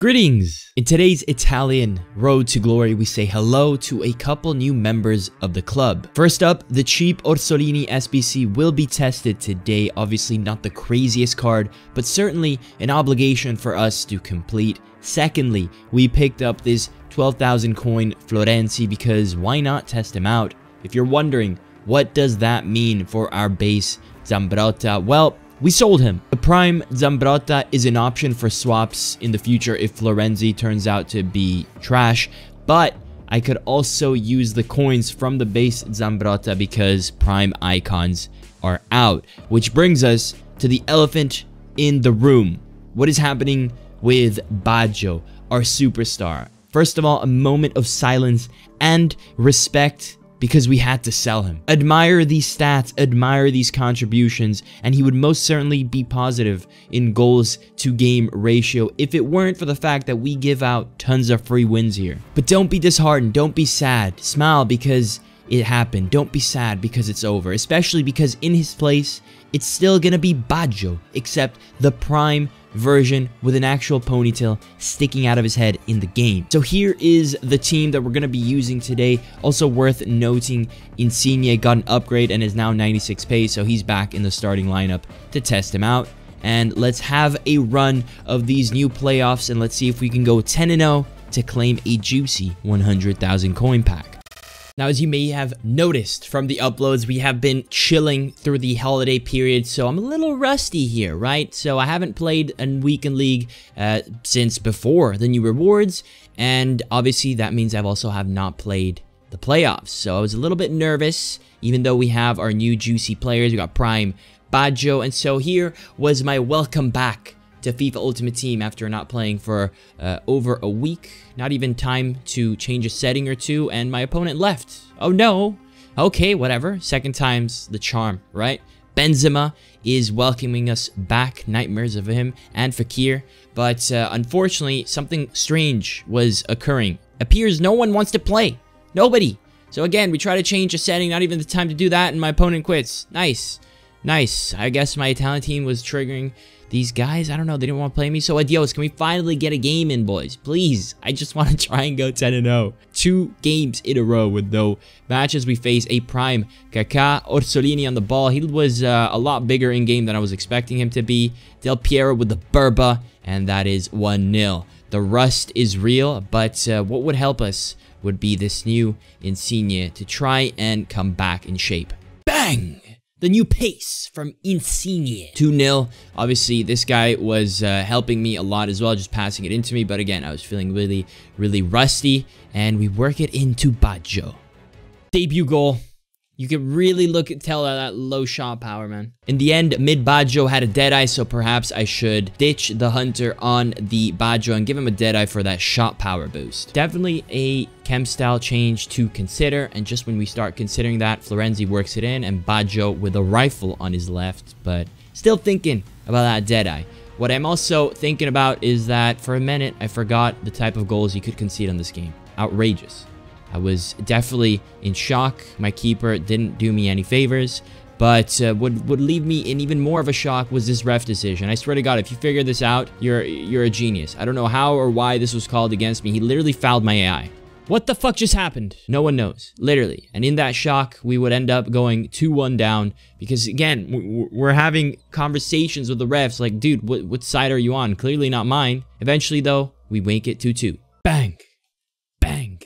Greetings! In today's Italian Road to Glory, we say hello to a couple new members of the club. First up, the cheap Orsolini SBC will be tested today. Obviously not the craziest card, but certainly an obligation for us to complete. Secondly, we picked up this 12,000 coin Florenzi because why not test him out? If you're wondering, what does that mean for our base Zambrotta? Well, we sold him. The prime Zambrotta is an option for swaps in the future if Florenzi turns out to be trash, but I could also use the coins from the base Zambrotta because prime icons are out. Which brings us to the elephant in the room. What is happening with Baggio, our superstar? First of all, a moment of silence and respect because we had to sell him. Admire these stats, admire these contributions, and he would most certainly be positive in goals to game ratio if it weren't for the fact that we give out tons of free wins here. But don't be disheartened, don't be sad. Smile because it happened. Don't be sad because it's over, especially because in his place, it's still gonna be Baggio, except the prime version with an actual ponytail sticking out of his head in the game. So here is the team that we're going to be using today. Also worth noting, Insigne got an upgrade and is now 96 pace, so he's back in the starting lineup to test him out. And let's have a run of these new playoffs and let's see if we can go 10-0 to claim a juicy 100,000 coin pack. Now, as you may have noticed from the uploads, we have been chilling through the holiday period, so I'm a little rusty here, right? So I haven't played a weekend league since before the new rewards, and obviously that means I've also have not played the playoffs. So I was a little bit nervous, even though we have our new juicy players. We got Prime Baggio, and so here was my welcome back to FIFA Ultimate Team after not playing for over a week. Not even time to change a setting or two, and my opponent left. Oh no. Okay, whatever. Second time's the charm, right? Benzema is welcoming us back. Nightmares of him and Fekir. But unfortunately, something strange was occurring. Appears no one wants to play. Nobody. So again, we try to change a setting. Not even the time to do that, and my opponent quits. Nice. Nice. I guess my Italian team was triggering these guys. I don't know. They didn't want to play me. So, adios. Can we finally get a game in, boys? Please. I just want to try and go 10-0. 2 games in a row with no matches. We face a prime Kaká. Orsolini on the ball. He was a lot bigger in game than I was expecting him to be. Del Piero with the Burba. And that is 1-0. The rust is real. But what would help us would be this new Insigne to try and come back in shape. Bang! The new pace from Insigne. 2-0. Obviously, this guy was helping me a lot as well, just passing it into me. But again, I was feeling really, really rusty. And we work it into Baggio. Debut goal. You can really tell that low shot power, man. In the end, mid Baggio had a deadeye, so perhaps I should ditch the Hunter on the Baggio and give him a deadeye for that shot power boost. Definitely a chem style change to consider, and just when we start considering that, Florenzi works it in, and Baggio with a rifle on his left, but still thinking about that deadeye. What I'm also thinking about is that for a minute, I forgot the type of goals he could concede on this game. Outrageous. I was definitely in shock. My keeper didn't do me any favors, but would leave me in even more of a shock was this ref decision. I swear to God, if you figure this out, you're a genius. I don't know how or why this was called against me. He literally fouled my AI. What the fuck just happened? No one knows, literally. And in that shock, we would end up going 2-1 down because, again, we're having conversations with the refs like, dude, what side are you on? Clearly not mine. Eventually, though, we make it 2-2. Bang. Bang.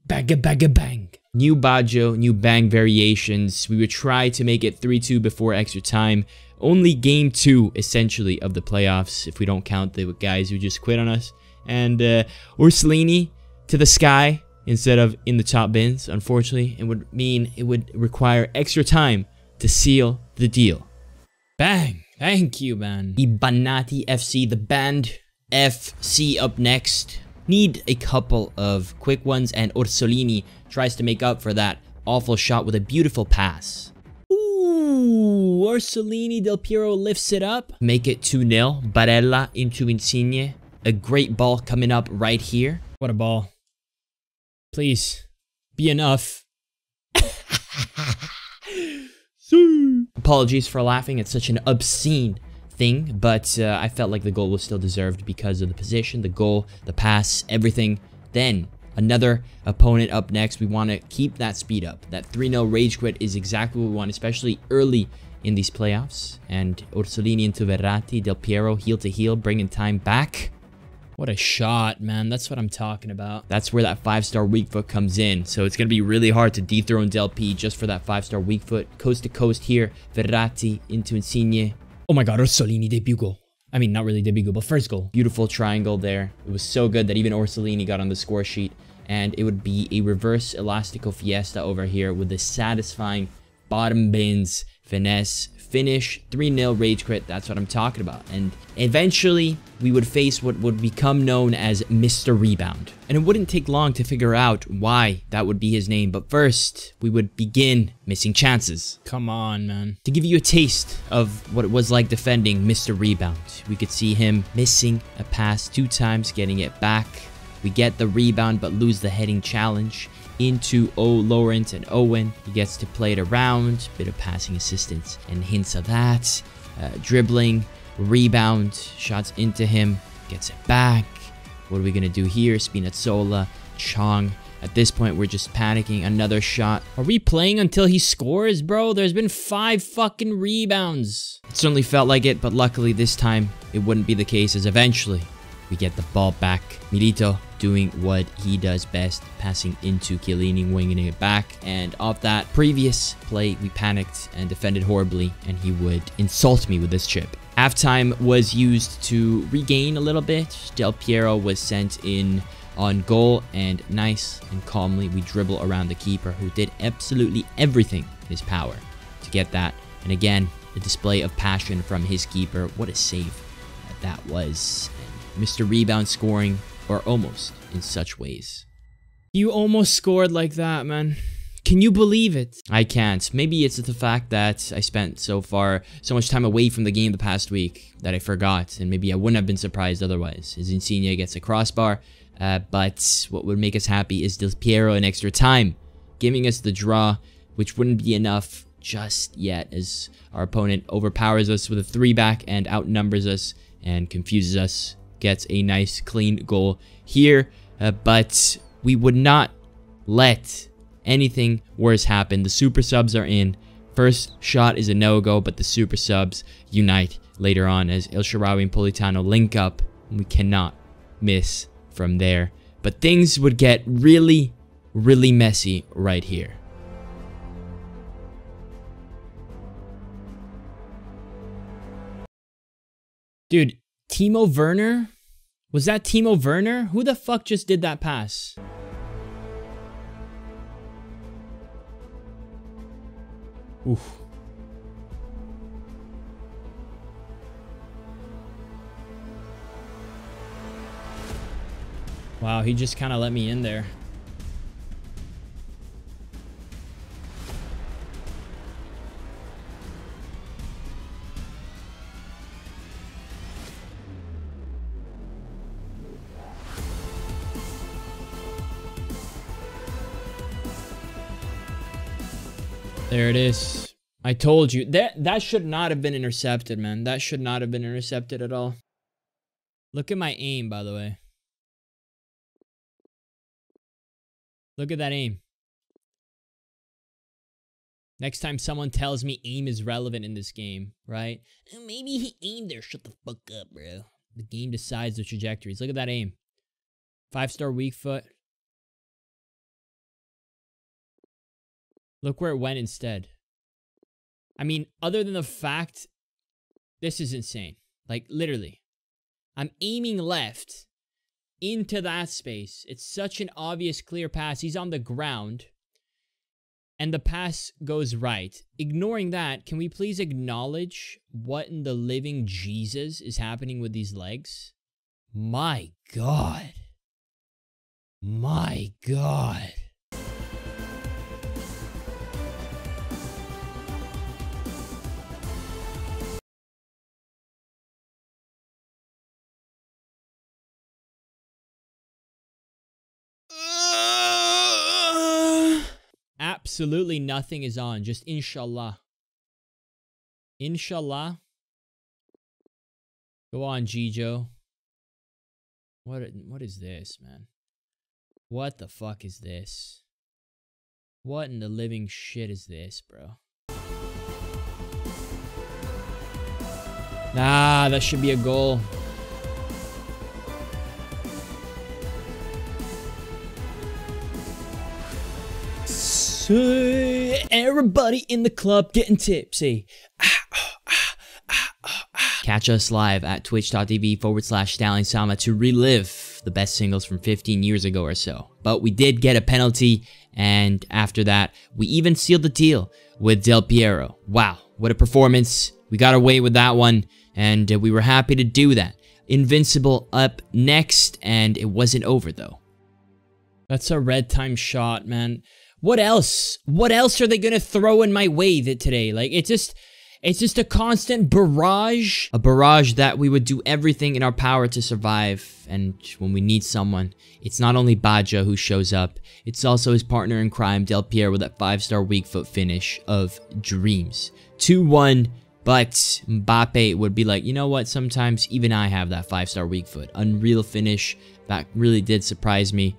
Bagga bagga bang. New Baggio, new bang variations. We would try to make it 3-2 before extra time. Only game 2, essentially, of the playoffs, if we don't count the guys who just quit on us. And Orsolini to the sky instead of in the top bins. Unfortunately, it would mean it would require extra time to seal the deal. Bang. Thank you, man. The Banati FC, the band FC up next. Need a couple of quick ones, and Orsolini tries to make up for that awful shot with a beautiful pass. Ooh, Orsolini, Del Piero lifts it up. Make it 2-0. Barella into Insigne. A great ball coming up right here. What a ball. Please, be enough. Apologies for laughing at such an obscene thing, but I felt like the goal was still deserved because of the position, the goal, the pass, everything. Then another opponent up next. We want to keep that speed up. That 3-0 rage quit is exactly what we want, especially early in these playoffs. And Orsolini into Verratti, Del Piero, heel to heel, bringing time back. What a shot, man. That's what I'm talking about. That's where that 5-star weak foot comes in. So it's going to be really hard to dethrone Del P just for that 5-star weak foot. Coast to coast here. Verratti into Insigne. Oh my god, Orsolini debut goal. I mean, not really debut goal, but first goal. Beautiful triangle there. It was so good that even Orsolini got on the score sheet. And it would be a reverse Elastico Fiesta over here with the satisfying bottom bins finesse finish. 3-0 rage quit. That's what I'm talking about. And eventually we would face what would become known as Mr. Rebound. And it wouldn't take long to figure out why that would be his name. But first, we would begin missing chances. Come on, man. To give you a taste of what it was like defending Mr. Rebound, we could see him missing a pass 2 times, getting it back. We get the rebound, but lose the heading challenge into Laurent and Owen. He gets to play it around, bit of passing assistance and hints of that. Dribbling, rebound, shots into him, gets it back. What are we gonna do here? Spinazzola, Chong. At this point, we're just panicking. Another shot. Are we playing until he scores, bro? There's been 5 fucking rebounds. It certainly felt like it, but luckily this time it wouldn't be the case, as eventually we get the ball back. Milito doing what he does best, passing into Chiellini, winging it back. And off that previous play, we panicked and defended horribly, and he would insult me with this chip. Halftime was used to regain a little bit. Del Piero was sent in on goal, and nice and calmly we dribble around the keeper, who did absolutely everything in his power to get that. And again, the display of passion from his keeper. What a save that was. And Mr. Rebound scoring, or almost, in such ways. You almost scored like that, man. Can you believe it? I can't. Maybe it's the fact that I spent so much time away from the game the past week that I forgot, and maybe I wouldn't have been surprised otherwise, as Insigne gets a crossbar. But what would make us happy is Del Piero in extra time, giving us the draw, which wouldn't be enough just yet, as our opponent overpowers us with a 3-back and outnumbers us and confuses us. Gets a nice clean goal here, but we would not let anything worse happen. The super subs are in. First shot is a no-go, but the super subs unite later on as El Shaarawy and Politano link up, and we cannot miss from there. But things would get really, really messy right here. Dude, Timo Werner? Was that Timo Werner? Who the fuck just did that pass? Oof. Wow, he just kind of let me in there. There it is. I told you. That should not have been intercepted, man. That should not have been intercepted at all. Look at my aim, by the way. Look at that aim. Next time someone tells me aim is relevant in this game, right? Maybe he aimed there. Shut the fuck up, bro. The game decides the trajectories. Look at that aim. 5-star weak foot. Look where it went instead. I mean, other than the fact, this is insane. Like, literally. I'm aiming left into that space. It's such an obvious, clear pass. He's on the ground. And the pass goes right. Ignoring that, can we please acknowledge what in the living Jesus is happening with these legs? My God. My God. Absolutely nothing is on. Just inshallah. Inshallah. Go on, Gijo. What is this, man? What the fuck is this? What in the living shit is this, bro? Nah, that should be a goal. So, everybody in the club getting tipsy. Catch us live at twitch.tv/Stallion Sama to relive the best singles from 15 years ago or so. But we did get a penalty, and after that, we even sealed the deal with Del Piero. Wow, what a performance. We got away with that one, and we were happy to do that. Invincible up next, and it wasn't over though. That's a red time shot, man. What else? What else are they gonna throw in my way today? Like, it's just a constant barrage. A barrage that we would do everything in our power to survive. And when we need someone, it's not only Baggio who shows up, it's also his partner in crime, Del Piero, with that 5-star weak foot finish of dreams. 2-1, but Mbappe would be like, you know what, sometimes even I have that 5-star weak foot. Unreal finish. That really did surprise me.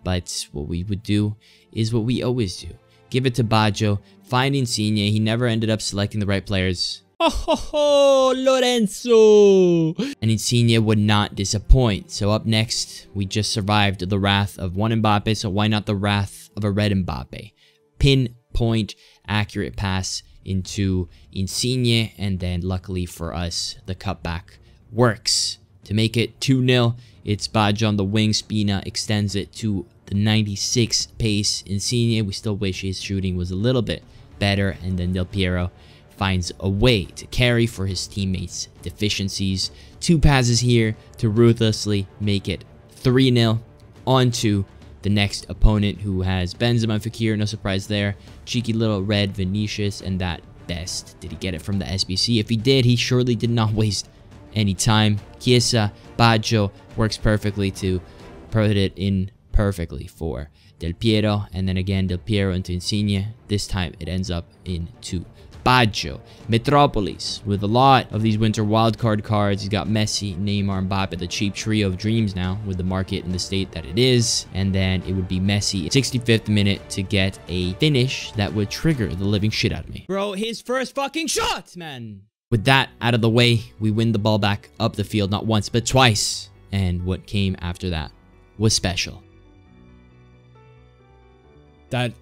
But what we would do is what we always do. Give it to Baggio, find Insigne. He never ended up selecting the right players. Oh, Lorenzo! And Insigne would not disappoint. So up next, we just survived the wrath of one Mbappe, so why not the wrath of a red Mbappe? Pinpoint accurate pass into Insigne, and then luckily for us, the cutback works. To make it 2-0, it's Baggio on the wing. Spina extends it to the 96 pace. Insigne, we still wish his shooting was a little bit better, and then Del Piero finds a way to carry for his teammates' deficiencies. 2 passes here to ruthlessly make it 3-0. On to the next opponent, who has Benzema and Fekir, no surprise there. Cheeky little red Vinicius, and that best. Did he get it from the SBC? If he did, he surely did not waste any time. Chiesa, Baggio works perfectly to put it in perfectly for Del Piero, and then again Del Piero into Insigne. This time it ends up into Baggio. Metropolis with a lot of these winter wildcard cards. He's got Messi, Neymar, Mbappe, the cheap trio of dreams now with the market in the state that it is. And then it would be Messi 65th minute to get a finish that would trigger the living shit out of me. Bro, his first fucking shot, man! With that out of the way, we win the ball back up the field, not once but twice. And what came after that was special. That's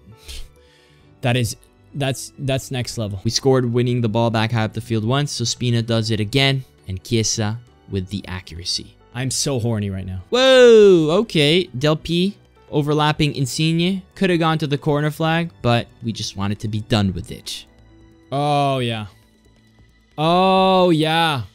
next level. We scored winning the ball back high up the field once, so Spina does it again, and Chiesa with the accuracy. I'm so horny right now. Whoa, okay. Del P overlapping Insigne. Could have gone to the corner flag, but we just wanted to be done with it. Oh, yeah. Oh, yeah.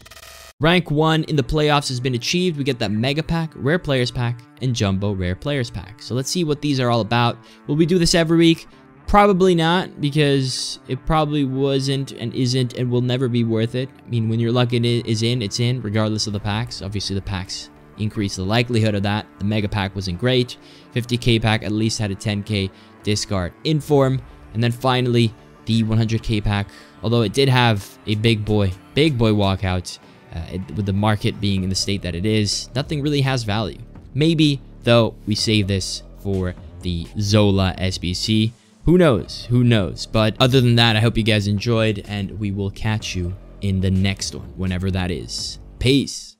Rank 1 in the playoffs has been achieved. We get that Mega Pack, Rare Players Pack, and Jumbo Rare Players Pack. So let's see what these are all about. Will we do this every week? Probably not, because it probably wasn't and isn't and will never be worth it. I mean, when your luck is in, it's in, regardless of the packs. Obviously, the packs increase the likelihood of that. The Mega Pack wasn't great. 50k pack at least had a 10k discard inform. And then finally, the 100k pack, although it did have a big boy walkout, with the market being in the state that it is, nothing really has value. Maybe, though, we save this for the Zola SBC. Who knows? Who knows? But other than that, I hope you guys enjoyed, and we will catch you in the next one, whenever that is. Peace.